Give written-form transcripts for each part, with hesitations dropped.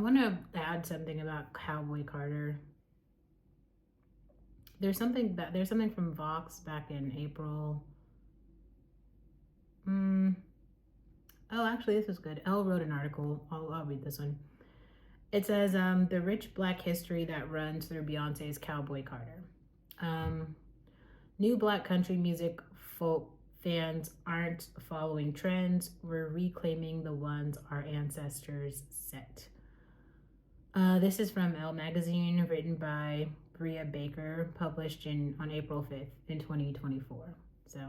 want to add something about Cowboy Carter. There's something from Vox back in April. Mm. Oh, actually, this was good. Elle wrote an article. I'll read this one. It says the rich black history that runs through Beyonce's Cowboy Carter. Um, New black country music folk fans aren't following trends. We're reclaiming the ones our ancestors set. This is from Elle magazine, written by BREA Baker, published on April 5th in 2024. So,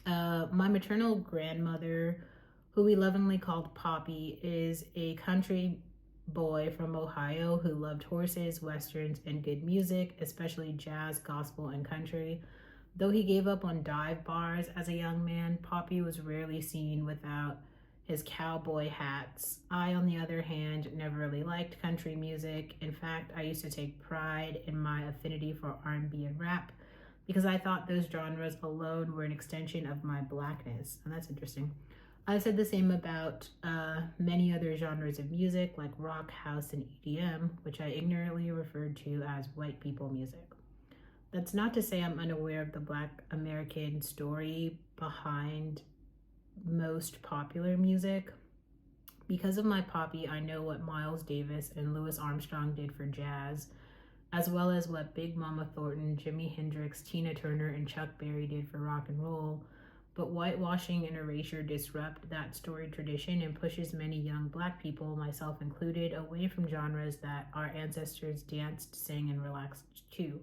my maternal grandmother, who we lovingly called Poppy, is a country boy from Ohio who loved horses, westerns, and good music, especially jazz, gospel, and country. Though he gave up on dive bars as a young man, Poppy was rarely seen without his cowboy hats. I, on the other hand, never really liked country music. In fact, I used to take pride in my affinity for R&B and rap because I thought those genres alone were an extension of my blackness. And that's interesting. I said the same about many other genres of music like rock, house, and EDM, which I ignorantly referred to as white people music. That's not to say I'm unaware of the Black American story behind most popular music. Because of my Poppy, I know what Miles Davis and Louis Armstrong did for jazz, as well as what Big Mama Thornton, Jimi Hendrix, Tina Turner, and Chuck Berry did for rock and roll. But whitewashing and erasure disrupt that storied tradition and pushes many young black people, myself included, away from genres that our ancestors danced, sang, and relaxed to.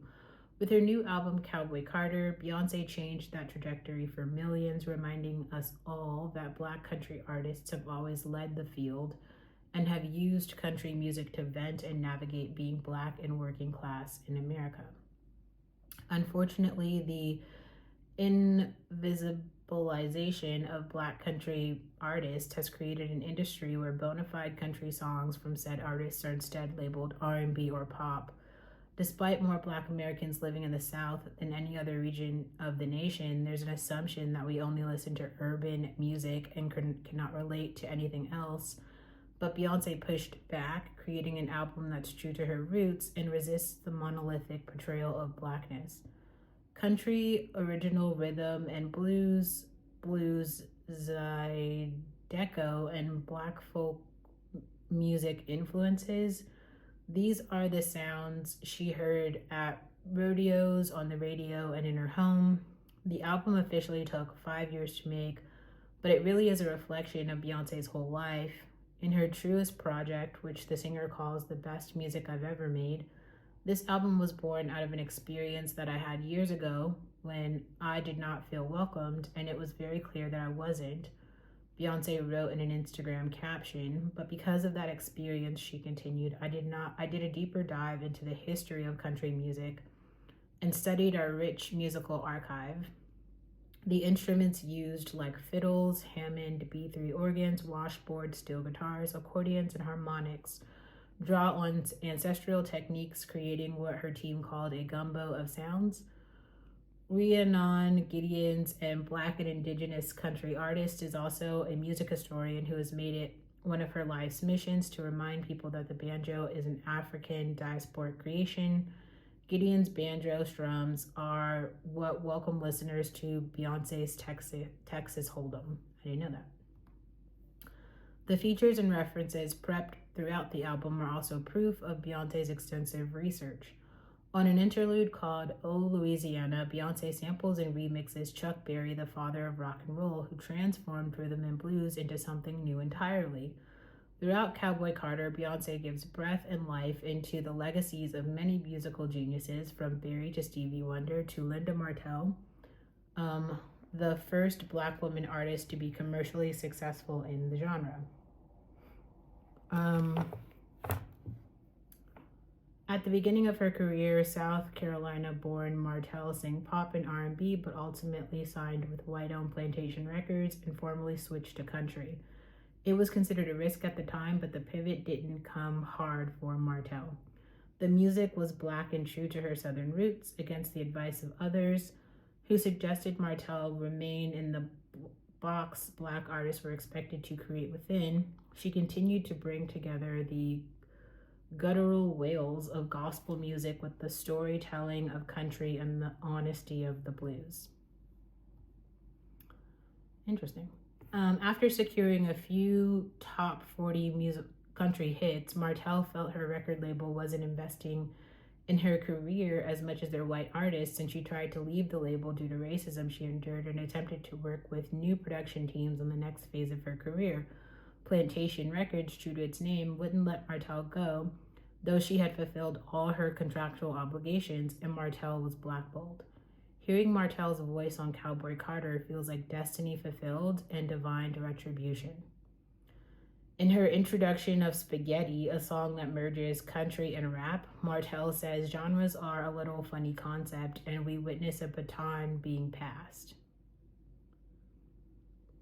With her new album, Cowboy Carter, Beyoncé changed that trajectory for millions, reminding us all that black country artists have always led the field and have used country music to vent and navigate being black and working class in America. Unfortunately, the invisibilization of black country artists has created an industry where bona fide country songs from said artists are instead labeled R&B or pop. Despite more black Americans living in the South than any other region of the nation, there's an assumption that we only listen to urban music and cannot relate to anything else. But Beyoncé pushed back, creating an album that's true to her roots and resists the monolithic portrayal of blackness. Country, original rhythm, and blues, zydeco, and black folk music influences. These are the sounds she heard at rodeos, on the radio, and in her home. The album officially took 5 years to make, but it really is a reflection of Beyonce's whole life. In her truest project, which the singer calls the best music I've ever made, this album was born out of an experience that I had years ago when I did not feel welcomed, and it was very clear that I wasn't. Beyoncé wrote in an Instagram caption, but because of that experience, she continued, I did a deeper dive into the history of country music and studied our rich musical archive. The instruments used, like fiddles, Hammond B3 organs, washboard, steel guitars, accordions, and harmonics, draw on ancestral techniques, creating what her team called a gumbo of sounds. Rhiannon Gideons, and Black and Indigenous country artist, is also a music historian who has made it one of her life's missions to remind people that the banjo is an African diasporic creation. Gideon's banjo strums are what welcome listeners to Beyonce's Texas Hold'em. I didn't know that. The features and references prepped throughout the album are also proof of Beyonce's extensive research. On an interlude called Oh Louisiana, Beyoncé samples and remixes Chuck Berry, the father of rock and roll, who transformed rhythm and blues into something new entirely. Throughout Cowboy Carter, Beyoncé gives breath and life into the legacies of many musical geniuses, from Berry to Stevie Wonder to Linda Martell, the first black woman artist to be commercially successful in the genre. At the beginning of her career, South Carolina-born Martell sang pop and R&B, but ultimately signed with white-owned Plantation Records and formally switched to country. It was considered a risk at the time, but the pivot didn't come hard for Martell. The music was black and true to her Southern roots, against the advice of others who suggested Martell remain in the box Black artists were expected to create within, she continued to bring together the guttural wails of gospel music with the storytelling of country and the honesty of the blues. Interesting. After securing a few top 40 country hits, Martell felt her record label wasn't investing in her career as much as their white artists, and she tried to leave the label due to racism she endured and attempted to work with new production teams on the next phase of her career. Plantation Records, true to its name, wouldn't let Martell go, though she had fulfilled all her contractual obligations, and Martell was blackballed. Hearing Martell's voice on Cowboy Carter feels like destiny fulfilled and divine retribution. In her introduction of Spaghetti, a song that merges country and rap, Martell says genres are a little funny concept and we witness a baton being passed.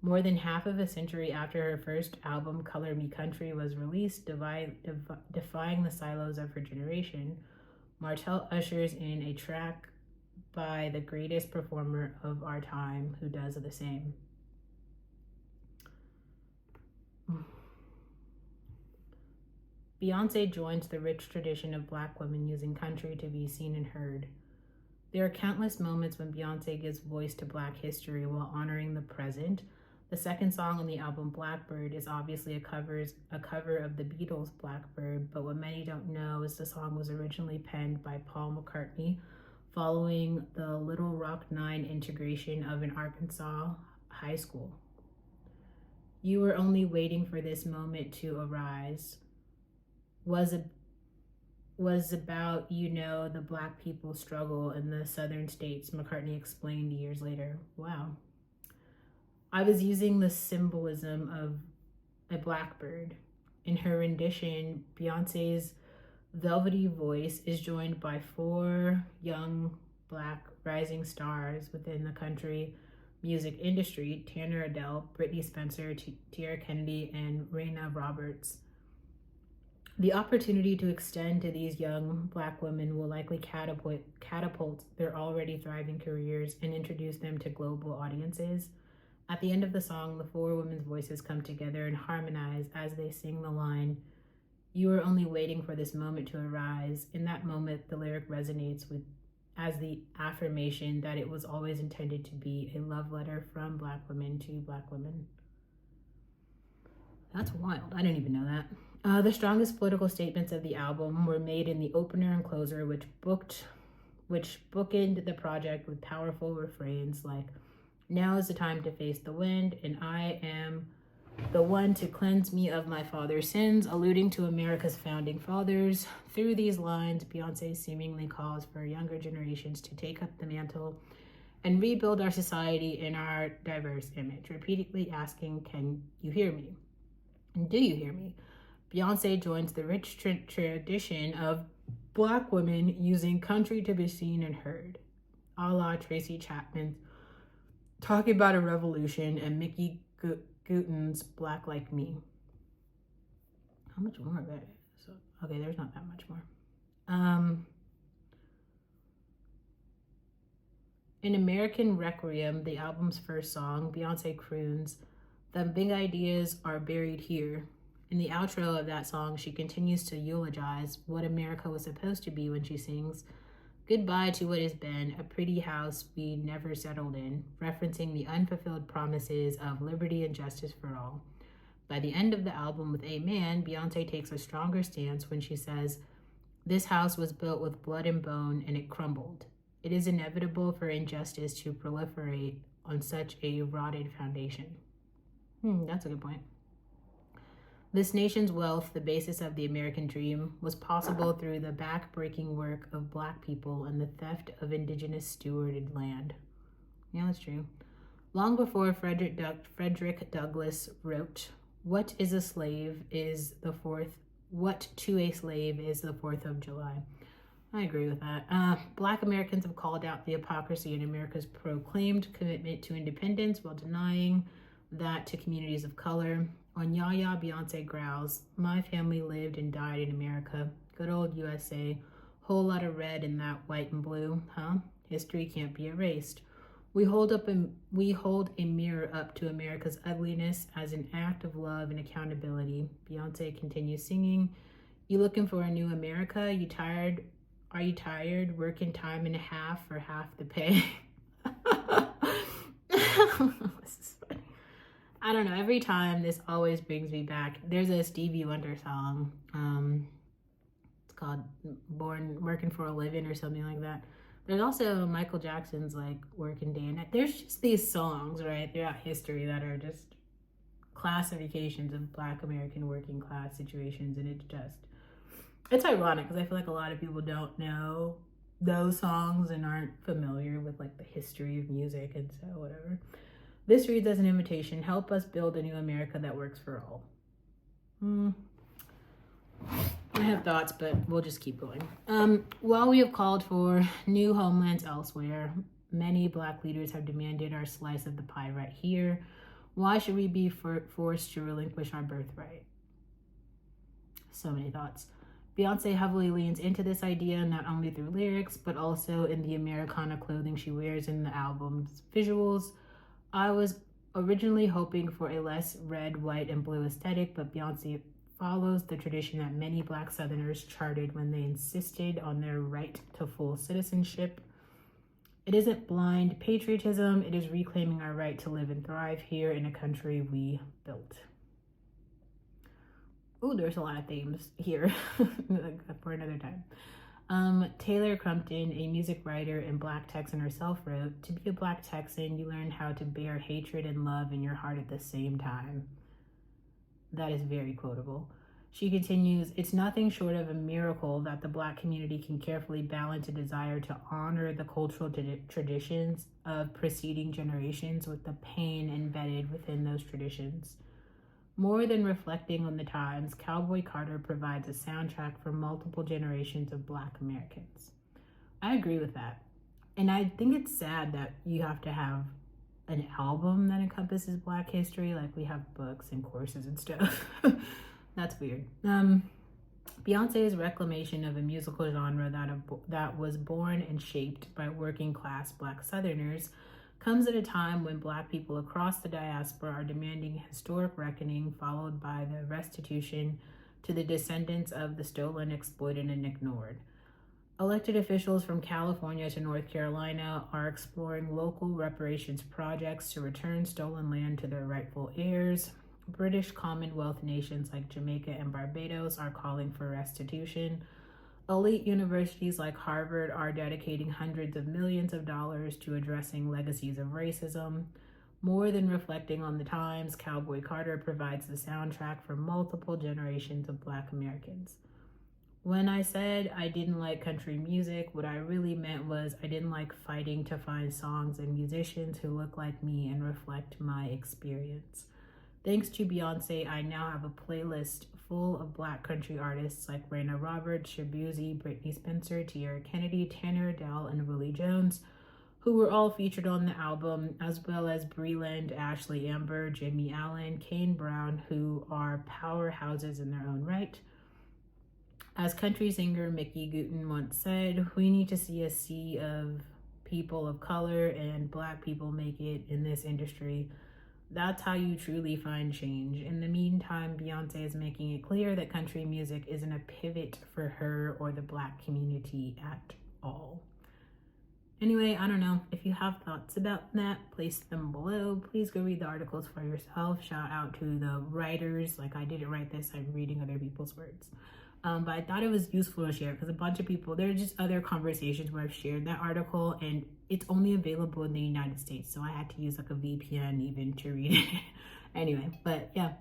More than half of a century after her first album, Color Me Country, was released, defying the silos of her generation, Martell ushers in a track by the greatest performer of our time who does the same. Beyoncé joins the rich tradition of Black women using country to be seen and heard. There are countless moments when Beyoncé gives voice to Black history while honoring the present. The second song on the album, Blackbird, is obviously a cover of the Beatles' Blackbird, but what many don't know is the song was originally penned by Paul McCartney following the Little Rock Nine integration of an Arkansas high school. You were only waiting for this moment to arise was about, the Black people's struggle in the southern states, McCartney explained years later. Wow. I was using the symbolism of a blackbird. In her rendition, Beyoncé's velvety voice is joined by 4 young Black rising stars within the country music industry: Tanner Adele, Brittany Spencer, Tiara Kennedy, and Raina Roberts. The opportunity to extend to these young Black women will likely catapult their already thriving careers and introduce them to global audiences. At the end of the song, the 4 women's voices come together and harmonize as they sing the line, "You were only waiting for this moment to arise." In that moment, the lyric resonates as the affirmation that it was always intended to be a love letter from Black women to Black women. That's wild. I didn't even know that. The strongest political statements of the album were made in the opener and closer, which bookended the project with powerful refrains like, "Now is the time to face the wind, and I am the one to cleanse me of my father's sins," alluding to America's founding fathers. Through these lines, Beyoncé seemingly calls for younger generations to take up the mantle and rebuild our society in our diverse image, repeatedly asking, "Can you hear me? And do you hear me?" Beyoncé joins the rich tradition of Black women using country to be seen and heard, a la Tracy Chapman talking about a revolution and Mickey Guten's Black Like Me. How much more of that? Okay, there's not that much more. In American Requiem, the album's first song, Beyoncé croons, "The big ideas are buried here." In the outro of that song, she continues to eulogize what America was supposed to be when she sings, "Goodbye to what has been, a pretty house we never settled in," referencing the unfulfilled promises of liberty and justice for all. By the end of the album with Amen, Beyoncé takes a stronger stance when she says, "This house was built with blood and bone and it crumbled. It is inevitable for injustice to proliferate on such a rotted foundation." That's a good point. This nation's wealth, the basis of the American dream, was possible through the back-breaking work of Black people and the theft of indigenous stewarded land. Yeah, that's true. Long before Frederick Douglass wrote, What to a slave is the 4th of July. I agree with that. Black Americans have called out the hypocrisy in America's proclaimed commitment to independence while denying that to communities of color. On Yaya, Beyoncé growls, "My family lived and died in America. Good old USA. Whole lot of red in that white and blue, huh? History can't be erased. We hold a mirror up to America's ugliness as an act of love and accountability. Beyonce continues singing. You looking for a new America? You tired? Are you tired? Working time and a half for half the pay. This is funny. I don't know. Every time this always brings me back. There's a Stevie Wonder song. It's called "Born Working for a Living" or something like that. There's also Michael Jackson's like "Working Day and Night." There's just these songs right throughout history that are just classifications of Black American working class situations, and it's ironic because I feel like a lot of people don't know those songs and aren't familiar with like the history of music, and so whatever. This reads as an invitation: help us build a new America that works for all. I have thoughts, but we'll just keep going. While we have called for new homelands elsewhere, many Black leaders have demanded our slice of the pie right here. Why should we be forced to relinquish our birthright? So many thoughts. Beyonce heavily leans into this idea not only through lyrics, but also in the Americana clothing she wears in the album's visuals. I was originally hoping for a less red, white, and blue aesthetic, but Beyonce follows the tradition that many Black Southerners charted when they insisted on their right to full citizenship. It isn't blind patriotism, it is reclaiming our right to live and thrive here in a country we built. Oh, there's a lot of themes here for another time. Taylor Crumpton, a music writer and Black Texan herself, wrote, "To be a Black Texan, you learn how to bear hatred and love in your heart at the same time." That is very quotable. She continues, "It's nothing short of a miracle that the Black community can carefully balance a desire to honor the cultural traditions of preceding generations with the pain embedded within those traditions. More than reflecting on the times, Cowboy Carter provides a soundtrack for multiple generations of Black Americans." I agree with that. And I think it's sad that you have to have an album that encompasses Black history. Like we have books and courses and stuff. That's weird. Beyonce's reclamation of a musical genre that was born and shaped by working class Black Southerners comes at a time when Black people across the diaspora are demanding historic reckoning, followed by the restitution to the descendants of the stolen, exploited, and ignored. Elected officials from California to North Carolina are exploring local reparations projects to return stolen land to their rightful heirs. British Commonwealth nations like Jamaica and Barbados are calling for restitution. Elite universities like Harvard are dedicating hundreds of millions of dollars to addressing legacies of racism. More than reflecting on the times, Cowboy Carter provides the soundtrack for multiple generations of Black Americans. When I said I didn't like country music, what I really meant was I didn't like fighting to find songs and musicians who look like me and reflect my experience. Thanks to Beyonce, I now have a playlist full of Black country artists like Raina Roberts, Shabuzi, Brittany Spencer, Tierra Kennedy, Tanner Adele, and Willie Jones, who were all featured on the album, as well as Breland, Ashley Amber, Jimmy Allen, Kane Brown, who are powerhouses in their own right. As country singer Mickey Guyton once said, "We need to see a sea of people of color and Black people make it in this industry. That's how you truly find change." In the meantime, Beyonce is making it clear that country music isn't a pivot for her or the Black community at all. Anyway, I don't know. If you have thoughts about that, place them below. Please go read the articles for yourself. Shout out to the writers. Like, I didn't write this, I'm reading other people's words. But I thought it was useful to share because a bunch of people, there are just other conversations where I've shared that article and it's only available in the United States. So I had to use like a VPN even to read it. Anyway, but yeah,